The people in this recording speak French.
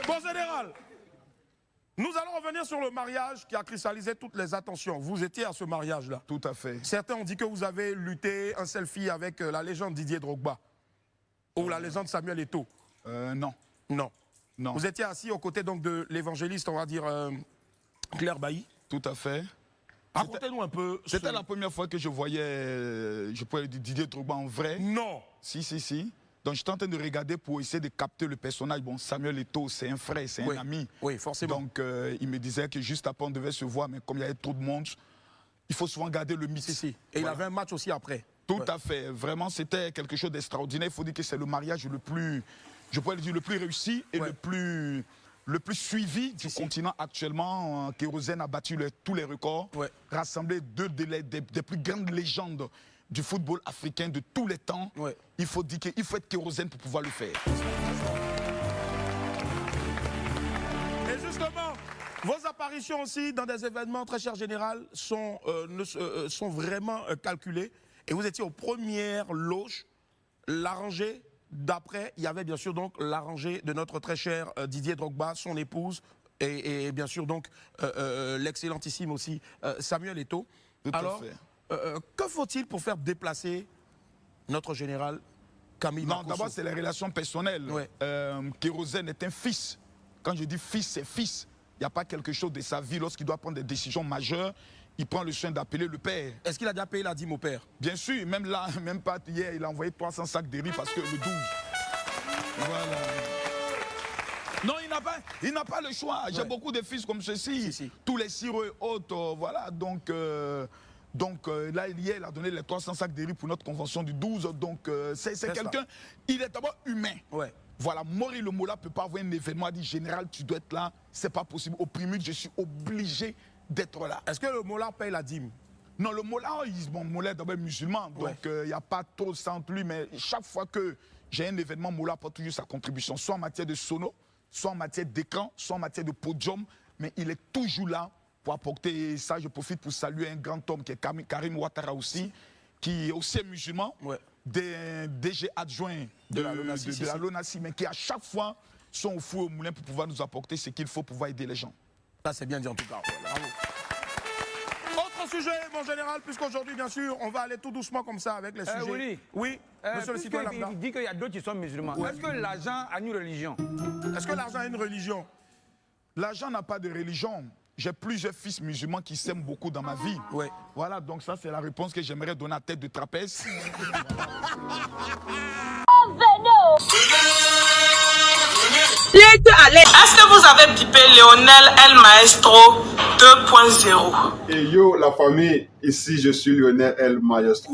Bon, général, nous allons revenir sur le mariage qui a cristallisé toutes les attentions. Vous étiez à ce mariage-là. Tout à fait. Certains ont dit que vous avez lutté un selfie avec la légende Didier Drogba ou la légende Samuel Eto'o. Non. Non. Non. Vous étiez assis aux côtés donc de l'évangéliste, on va dire, Claire Bailly. Tout à fait. Racontez-nous un peu. C'était la première fois que je voyais Didier Drogba en vrai. Non. Si. Donc j'étais en train de regarder pour essayer de capter le personnage. Bon, Samuel Eto'o, c'est un frère, c'est un ami. Oui, forcément. Donc il me disait que juste après on devait se voir, mais comme il y avait trop de monde, il faut souvent garder le mythe. Si. Et voilà. Il avait un match aussi après. Tout à fait. Vraiment, c'était quelque chose d'extraordinaire. Il faut dire que c'est le mariage le plus, je pourrais le dire, le plus réussi et le plus suivi du continent actuellement. Kérosène a battu tous les records, rassemblé deux des plus grandes légendes du football africain de tous les temps. Il faut dire qu'il faut être Kérosène pour pouvoir le faire. Et justement, vos apparitions aussi dans des événements, très cher général, sont vraiment calculées. Et vous étiez aux premières loges, la rangée d'après, il y avait bien sûr donc la rangée de notre très cher Didier Drogba, son épouse, et bien sûr donc l'excellentissime aussi Samuel Eto'o. Alors, que faut-il pour faire déplacer notre général Camille Makosso? Non, d'abord c'est les relations personnelles. Kérosène est un fils. Quand je dis fils, c'est fils. Il n'y a pas quelque chose de sa vie lorsqu'il doit prendre des décisions majeures. Il prend le soin d'appeler le père. Est-ce qu'il a déjà payé la dîme au père? Bien sûr, même là, même pas hier, il a envoyé 300 sacs de riz parce que le 12. Voilà. Non, il n'a pas le choix. J'ai beaucoup de fils comme ceci. Tous les sirop et autres, voilà. Donc là, hier, il a donné les 300 sacs de riz pour notre convention du 12. Donc c'est quelqu'un, il est d'abord humain. Voilà, Mori le Mola ne peut pas avoir un événement, il dit général, tu dois être là. C'est pas possible. Au primut, je suis obligé d'être là. Est-ce que le Mola paye la dîme? Non, le Mola, Mola est d'abord musulman, donc il n'y a pas trop ça entre lui, mais chaque fois que j'ai un événement, Mola apporte toujours sa contribution, soit en matière de sono, soit en matière d'écran, soit en matière de podium, mais il est toujours là pour apporter ça. Je profite pour saluer un grand homme qui est Karim Ouattara aussi, qui est aussi musulman, DG adjoint de la LONASI, mais qui à chaque fois sont au four et au moulin pour pouvoir nous apporter ce qu'il faut pour pouvoir aider les gens. Ça c'est bien dit en tout cas. Bravo. Autre sujet, mon général, puisqu'aujourd'hui, bien sûr, on va aller tout doucement comme ça avec les sujets. Oui, monsieur le citoyen Lambda. Il dit qu'il y a d'autres qui sont musulmans. Est-ce que l'argent a une religion? Est-ce que l'argent a une religion? L'argent n'a pas de religion. J'ai plusieurs fils musulmans qui s'aiment beaucoup dans ma vie. Voilà, donc ça, c'est la réponse que j'aimerais donner à tête de trapèze. Est-ce que vous avez bipé Lionel El Maestro 2.0? Et yo, la famille, ici je suis Lionel El Maestro.